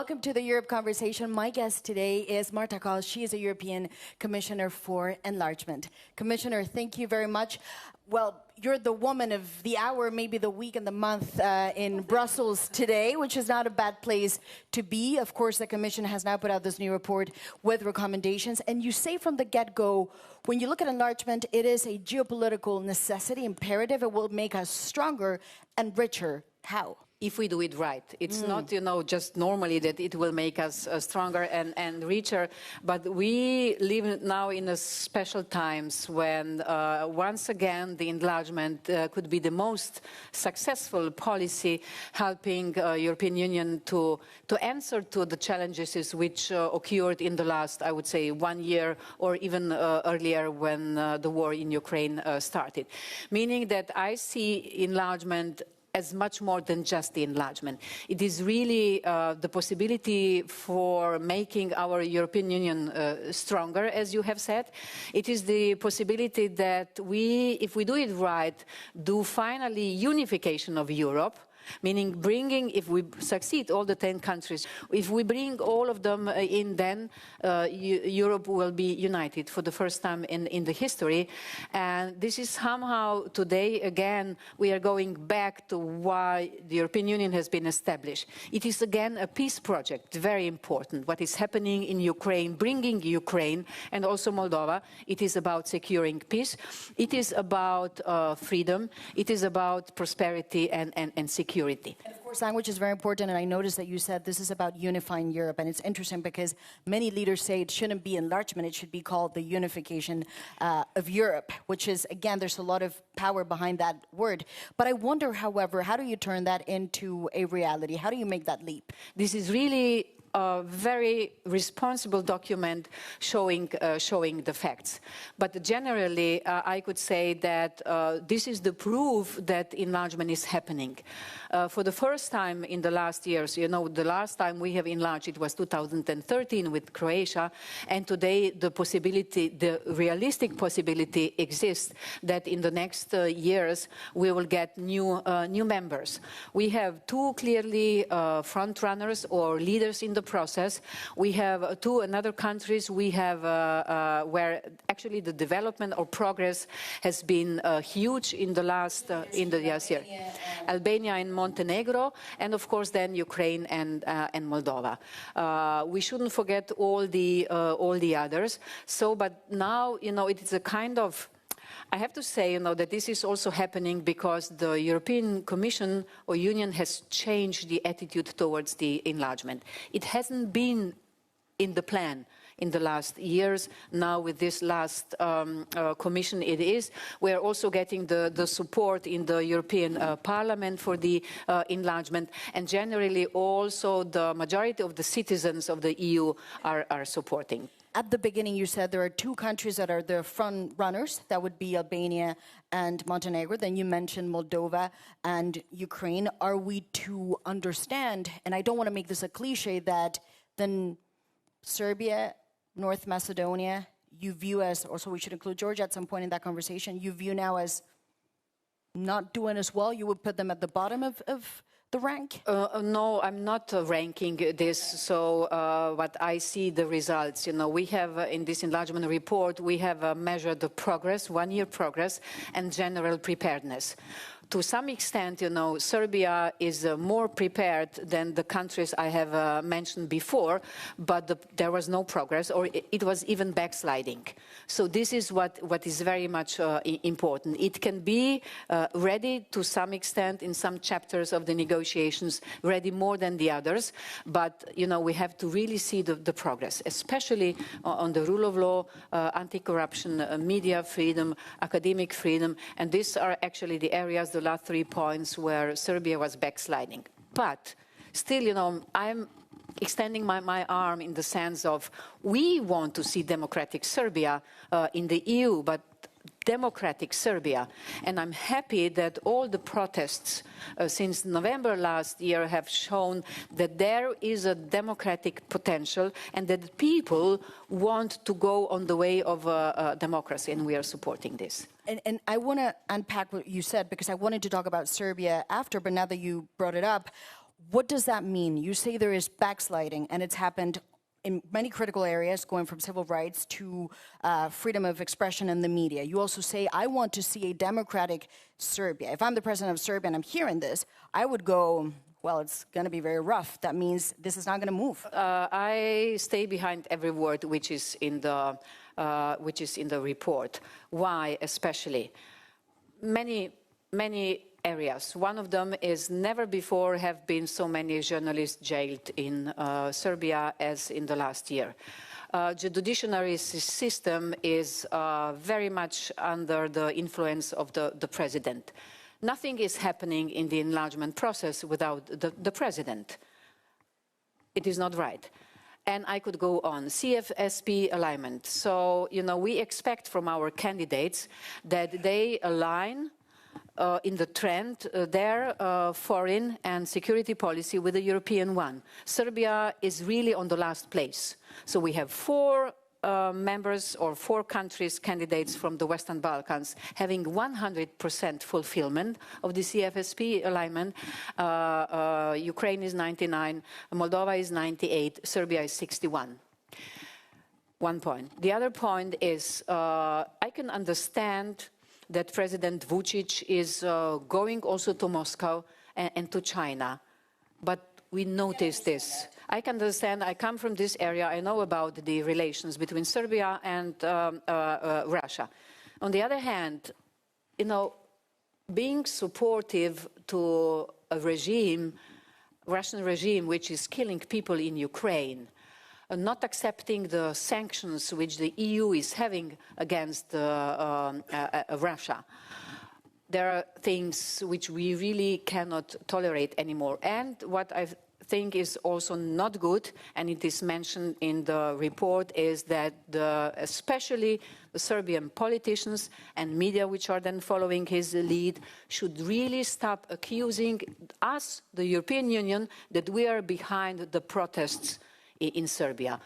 Welcome to the Europe Conversation. My guest today is Marta Kos. She is a European Commissioner for Enlargement. Commissioner, thank you very much. Well, you're the woman of the hour, maybe the week and the month in Brussels today, which is not a bad place to be. Of course, the Commission has now put out this new report with recommendations. And you say from the get-go, when you look at enlargement, it is a geopolitical necessity, imperative. It will make us stronger and richer. How? If we do it right. It's not, just normally that it will make us stronger and richer, but we live now in a special times when, once again, the enlargement could be the most successful policy helping European Union to answer to the challenges which occurred in the last, I would say, 1 year or even earlier when the war in Ukraine started. Meaning that I see enlargement as much more than just the enlargement. It is really the possibility for making our European Union stronger, as you have said. It is the possibility that we, if we do it right, do finally unification of Europe, meaning bringing, if we succeed, all the 10 countries, if we bring all of them in, then Europe will be united for the first time in the history. And this is somehow today, again, we are going back to why the European Union has been established. It is, again, a peace project, very important. What is happening in Ukraine, bringing Ukraine and also Moldova, it is about securing peace. It is about freedom. It is about prosperity and security. And of course, language is very important, and I noticed that you said this is about unifying Europe, and it's interesting because many leaders say it shouldn't be enlargement, it should be called the unification of Europe, which is, again, there's a lot of power behind that word. But I wonder, however, how do you turn that into a reality? How do you make that leap? This is really a very responsible document showing the facts. But generally, I could say that this is the proof that enlargement is happening. For the first time in the last years, the last time we have enlarged, it was 2013 with Croatia, and today the possibility, the realistic possibility exists that in the next years we will get new members. We have two clearly front runners or leaders in the process. We have two another countries we have where actually the development or progress has been huge in the last last year. Albania and Montenegro, and of course then Ukraine and Moldova. We shouldn't forget all the others. So, but now it is a kind of. I have to say, that this is also happening because the European Commission or Union has changed the attitude towards the enlargement. It hasn't been in the plan in the last years. Now with this last Commission it is. We are also getting the support in the European Parliament for the enlargement, and generally also the majority of the citizens of the EU are supporting. At the beginning, you said there are two countries that are the front runners. That would be Albania and Montenegro. Then you mentioned Moldova and Ukraine. Are we to understand, and I don't want to make this a cliche, that then Serbia, North Macedonia, you view as, also we should include Georgia at some point in that conversation, you view now as not doing as well? You would put them at the bottom of the rank? No, I'm not ranking this. So what I see the results, we have in this enlargement report, we have measured the progress, 1 year progress, and general preparedness. To some extent, Serbia is more prepared than the countries I have mentioned before, but there was no progress, or it was even backsliding. So this is what is very much important. It can be ready to some extent in some chapters of the negotiations, ready more than the others, but we have to really see the progress, especially on the rule of law, anti-corruption, media freedom, academic freedom, and these are actually the areas, the last 3 points where Serbia was backsliding. But still, I'm extending my arm in the sense of we want to see democratic Serbia in the EU, but democratic Serbia. And I'm happy that all the protests since November last year have shown that there is a democratic potential and that people want to go on the way of democracy, and we are supporting this. And I want to unpack what you said, because I wanted to talk about Serbia after, but now that you brought it up, What does that mean? You say there is backsliding, and it's happened in many critical areas, going from civil rights to freedom of expression in the media. You also say, I want to see a democratic Serbia. If I'm the president of Serbia and I'm hearing this, I would go, well, it's going to be very rough. That means this is not going to move. I stay behind every word which is in the report. Why, especially? Many areas. One of them is never before have been so many journalists jailed in Serbia as in the last year. The judiciary system is very much under the influence of the president. Nothing is happening in the enlargement process without the president. It is not right. And I could go on. CFSP alignment. So, you know, we expect from our candidates that they align in the trend, their foreign and security policy with the European one. Serbia is really on the last place. So we have 4 members or 4 countries, candidates from the Western Balkans, having 100% fulfillment of the CFSP alignment. Ukraine is 99, Moldova is 98, Serbia is 61. One point. The other point is I can understand that President Vučić is going also to Moscow and to China. But we notice this. I can understand, I come from this area, I know about the relations between Serbia and Russia. On the other hand, you know, being supportive to a regime, Russian regime, which is killing people in Ukraine, not accepting the sanctions which the EU is having against Russia. There are things which we really cannot tolerate anymore. And what I think is also not good, and it is mentioned in the report, is that especially the Serbian politicians and media, which are then following his lead, should really stop accusing us, the European Union, that we are behind the protests in Serbia.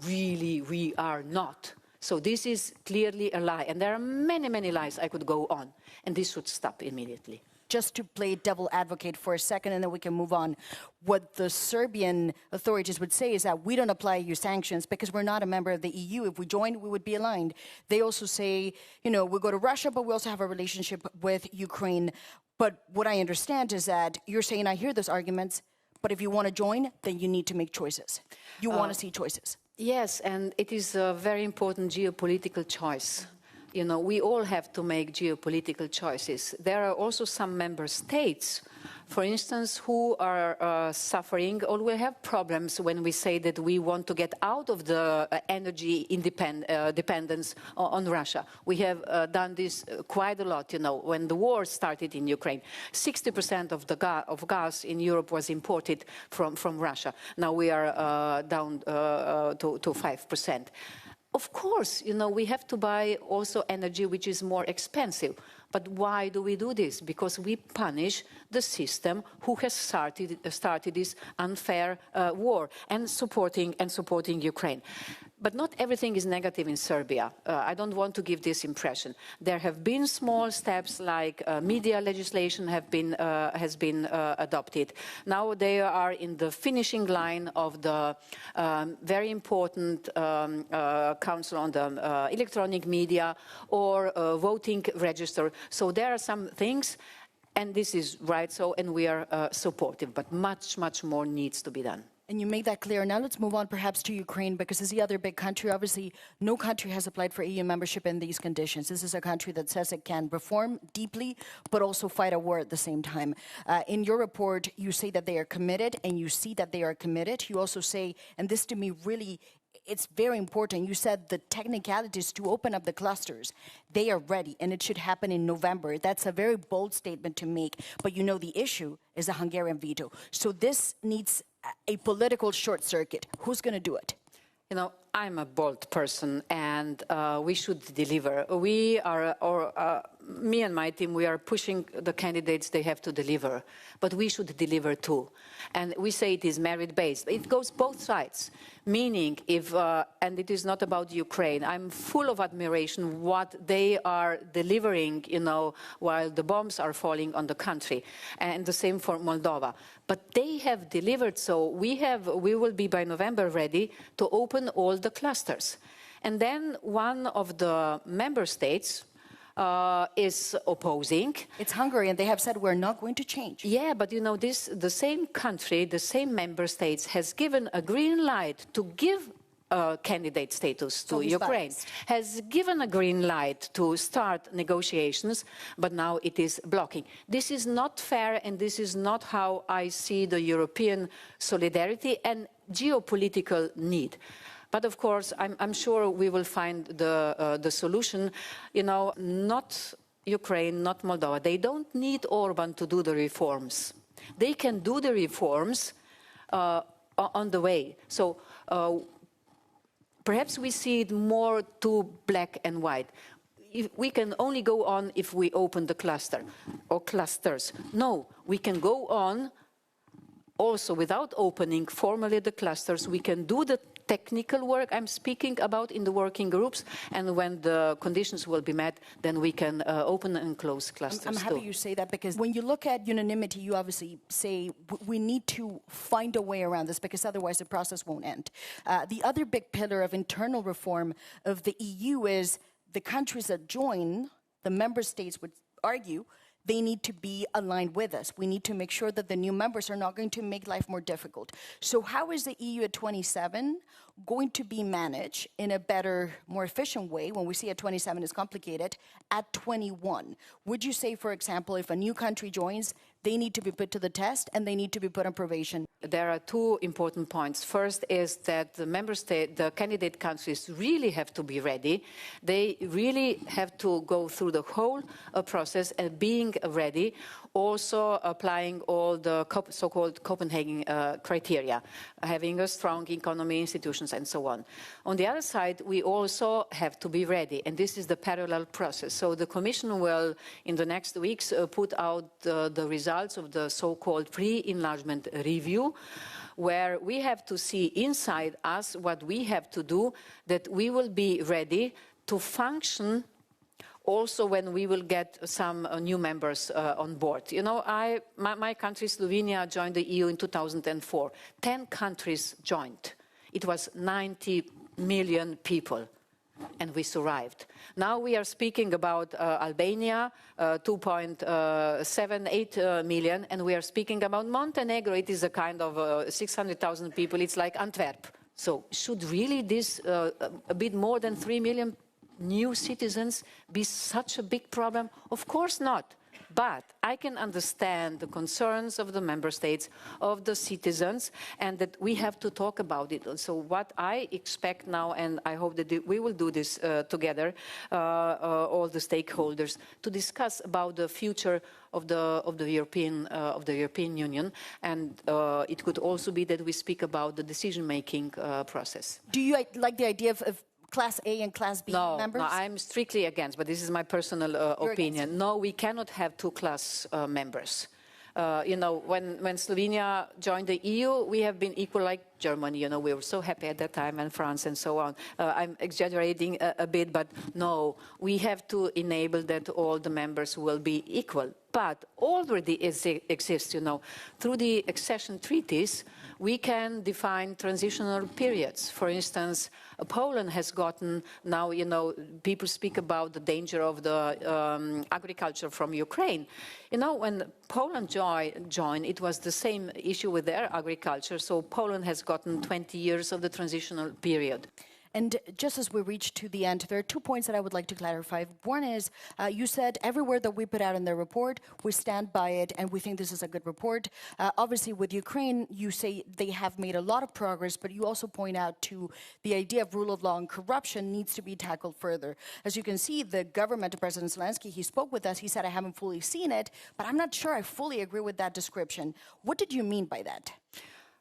Really, we are not. So this is clearly a lie. And there are many, many lies I could go on. And this should stop immediately. Just to play devil advocate for a second, and then we can move on. What the Serbian authorities would say is that we don't apply EU sanctions because we're not a member of the EU. If we joined, we would be aligned. They also say, you know, we go to Russia, but we also have a relationship with Ukraine. But what I understand is that you're saying, I hear those arguments, but if you want to join, then you need to make choices. You want to see choices. Yes, and it is a very important geopolitical choice. You know, we all have to make geopolitical choices. There are also some member states, for instance, who are suffering or will have problems when we say that we want to get out of the energy dependence on Russia. We have done this quite a lot, you know, when the war started in Ukraine. 60% of the gas in Europe was imported from Russia. Now we are down to 5%. Of course, you know, we have to buy also energy which is more expensive. But why do we do this? Because we punish the system who has started this unfair war and supporting Ukraine. But not everything is negative in Serbia. I don't want to give this impression. There have been small steps, like media legislation has been adopted. Now they are in the finishing line of the very important Council on the Electronic Media or voting register. So there are some things, and this is right so, and we are supportive, but much, much more needs to be done. And you make that clear. Now let's move on perhaps to Ukraine, because it's the other big country. Obviously, no country has applied for EU membership in these conditions. This is a country that says it can reform deeply, but also fight a war at the same time. In your report, you say that they are committed, and you see that they are committed. You also say, and this to me really, it's very important. You said the technicalities to open up the clusters, they are ready, and it should happen in November. That's a very bold statement to make, but you know the issue is the Hungarian veto. So this needs a political short circuit. Who's going to do it? You know, I'm a bold person, and we should deliver. We are me and my team, we are pushing the candidates, they have to deliver. But we should deliver too. And we say it is merit-based. It goes both sides. Meaning, if, and it is not about Ukraine, I'm full of admiration what they are delivering, you know, while the bombs are falling on the country. And the same for Moldova. But they have delivered, so we will be by November ready to open all the clusters. And then one of the member states is opposing. It's Hungary, and they have said we're not going to change. Yeah, but you know, the same country, the same member states has given a green light to give candidate status to Ukraine, has given a green light to start negotiations, but now it is blocking. This is not fair, and this is not how I see the European solidarity and geopolitical need. But of course, I'm sure we will find the solution. You know, not Ukraine, not Moldova. They don't need Orban to do the reforms. They can do the reforms on the way. So perhaps we see it more too black and white. If we can only go on if we open the cluster or clusters. No, we can go on also without opening formally the clusters. We can do the technical work I'm speaking about in the working groups, and when the conditions will be met, then we can open and close clusters. I'm happy you say that, because when you look at unanimity, you obviously say we need to find a way around this, because otherwise the process won't end. The other big pillar of internal reform of the EU is the countries that join, the member states would argue, they need to be aligned with us. We need to make sure that the new members are not going to make life more difficult. So how is the EU at 27 going to be managed in a better, more efficient way, when we see at 27 is complicated, at 21? Would you say, for example, if a new country joins, they need to be put to the test and they need to be put on probation? There are two important points. First is that the member state, the candidate countries really have to be ready. They really have to go through the whole process and being ready, also applying all the so-called Copenhagen criteria, having a strong economy, institutions, and so on. On the other side, we also have to be ready, and this is the parallel process. So the Commission will, in the next weeks, put out the results of the so-called pre-enlargement review, where we have to see inside us what we have to do, that we will be ready to function also when we will get some new members on board. You know, my country, Slovenia, joined the EU in 2004. 10 countries joined. It was 90 million people, and we survived. Now we are speaking about Albania, 2.78 million, and we are speaking about Montenegro. It is a kind of 600,000 people. It's like Antwerp. So should really this a bit more than 3 million new citizens be such a big problem? Of course not. But I can understand the concerns of the member states, of the citizens, and that we have to talk about it. So what I expect now, and I hope that we will do this together, all the stakeholders, to discuss about the future of the European Union, and it could also be that we speak about the decision-making process. Do you like the idea of Class A and Class B members? No, I'm strictly against, but this is my personal opinion. No, we cannot have two-class members. You know, when Slovenia joined the EU, we have been equal like Germany. You know, we were so happy at that time, and France and so on. I'm exaggerating a bit, but no, we have to enable that all the members will be equal. But already exists, you know, through the accession treaties, we can define transitional periods. For instance, Poland has gotten now, you know, people speak about the danger of the agriculture from Ukraine. You know, when Poland joined, it was the same issue with their agriculture. So Poland has gotten 20 years of the transitional period. And just as we reach to the end, there are 2 points that I would like to clarify. One is, you said everywhere that we put out in the report, we stand by it and we think this is a good report. Obviously, with Ukraine, you say they have made a lot of progress, but you also point out to the idea of rule of law and corruption needs to be tackled further. As you can see, the government, President Zelensky, he spoke with us. He said, I haven't fully seen it, but I'm not sure I fully agree with that description. What did you mean by that?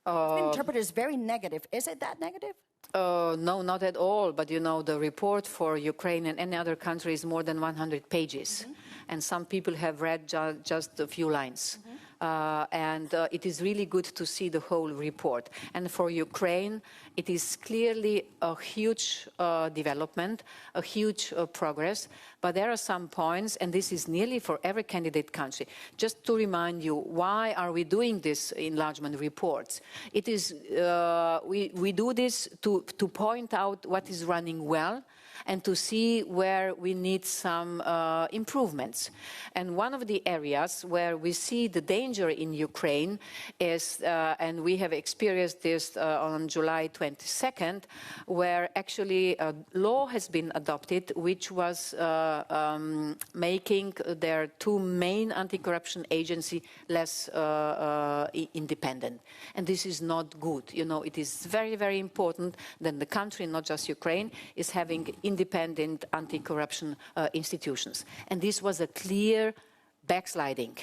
It's been interpreted as very negative. Is it that negative? No, not at all. But, you know, the report for Ukraine and any other country is more than 100 pages. and some people have read just a few lines. It is really good to see the whole report. And for Ukraine, it is clearly a huge development, a huge progress. But there are some points, and this is nearly for every candidate country. Just to remind you, why are we doing this enlargement reports? It is, we do this to point out what is running well, and to see where we need some improvements. And one of the areas where we see the danger in Ukraine is, and we have experienced this on July 22nd, where actually a law has been adopted which was making their two main anti-corruption agencies less independent. And this is not good. You know, it is very, very important that the country, not just Ukraine, is having independent anti-corruption institutions. And this was a clear backsliding.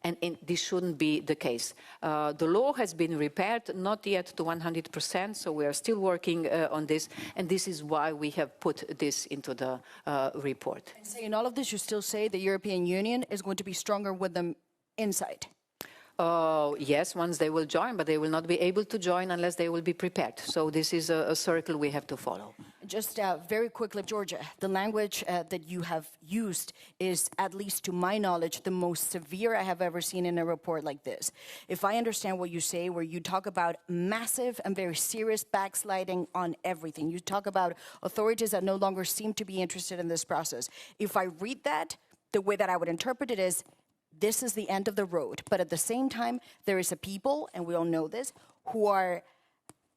And this shouldn't be the case. The law has been repaired, not yet to 100%, so we are still working on this, and this is why we have put this into the report. And so in all of this, you still say the European Union is going to be stronger with them inside? Yes, once they will join, but they will not be able to join unless they will be prepared. So this is a circle we have to follow. Just very quickly, Georgia, the language that you have used is, at least to my knowledge, the most severe I have ever seen in a report like this. If I understand what you say, where you talk about massive and very serious backsliding on everything, you talk about authorities that no longer seem to be interested in this process. If I read that, the way that I would interpret it is, this is the end of the road. But at the same time, there is a people, and we all know this, who are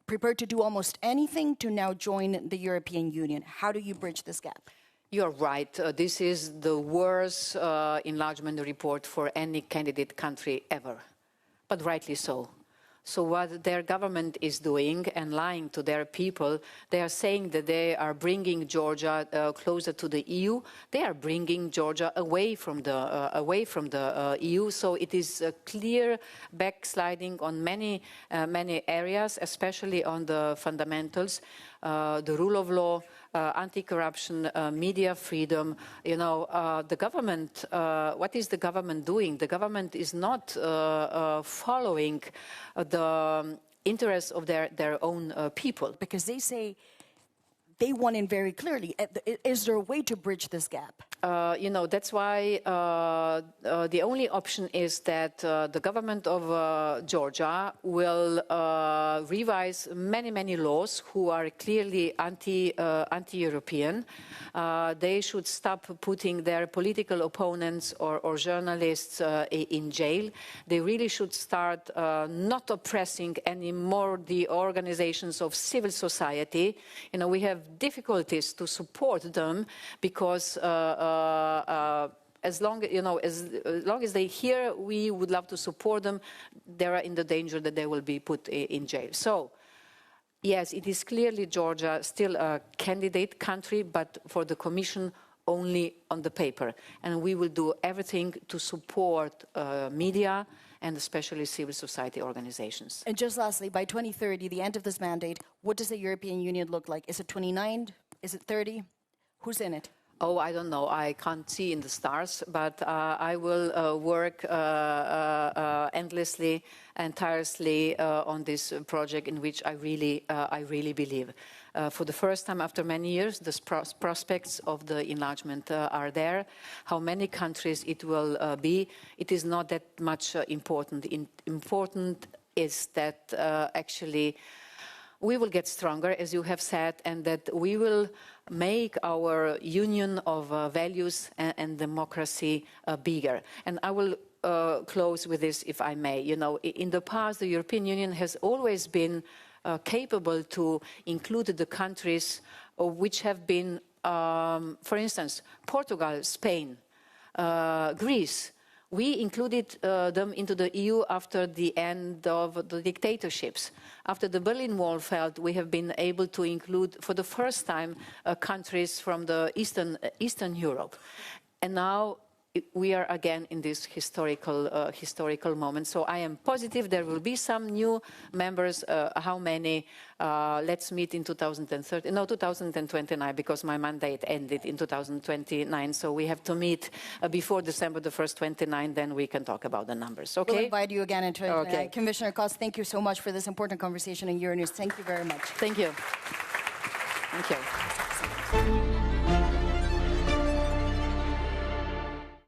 prepared to do almost anything to now join the European Union. How do you bridge this gap? You're right. This is the worst enlargement report for any candidate country ever, but rightly so. So what their government is doing and lying to their people, they are saying that they are bringing Georgia closer to the EU. They are bringing Georgia away from the EU. So it is a clear backsliding on many areas, especially on the fundamentals, the rule of law, anti-corruption, media freedom. You know, the government, what is the government doing? The government is not following the interests of their own people. Because they say they want in very clearly. Is there a way to bridge this gap? You know, that's why the only option is that the government of Georgia will revise many laws who are clearly anti-European. They should stop putting their political opponents or journalists in jail. They really should start not oppressing anymore the organizations of civil society. You know, we have difficulties to support them because as long as they hear we would love to support them, they are in the danger that they will be put in jail. So, yes, it is clearly Georgia still a candidate country, but for the Commission only on the paper. And we will do everything to support media and especially civil society organizations. And just lastly, by 2030, the end of this mandate, what does the European Union look like? Is it 29? Is it 30? Who's in it? Oh, I don't know. I can't see in the stars, but I will work endlessly and tirelessly on this project in which I really believe. For the first time after many years, the prospects of the enlargement are there. How many countries it will be, it is not that much important. Important is that actually we will get stronger, as you have said, and that we will make our union of values and democracy bigger. And I will close with this, if I may. You know, in the past, the European Union has always been capable to include the countries which have been, for instance, Portugal, Spain, Greece. We included them into the EU after the end of the dictatorships. After the Berlin Wall fell, we have been able to include, for the first time, countries from the Eastern Europe. And now we are again in this historical moment. So I am positive there will be some new members. How many? Let's meet in 2030. No, 2029, because my mandate ended in 2029. So we have to meet before December the 1st, 29. Then we can talk about the numbers. Okay. We'll invite you again in 2029. Okay. Commissioner Kos, thank you so much for this important conversation in Euronews. Thank you very much. Thank you. Thank you.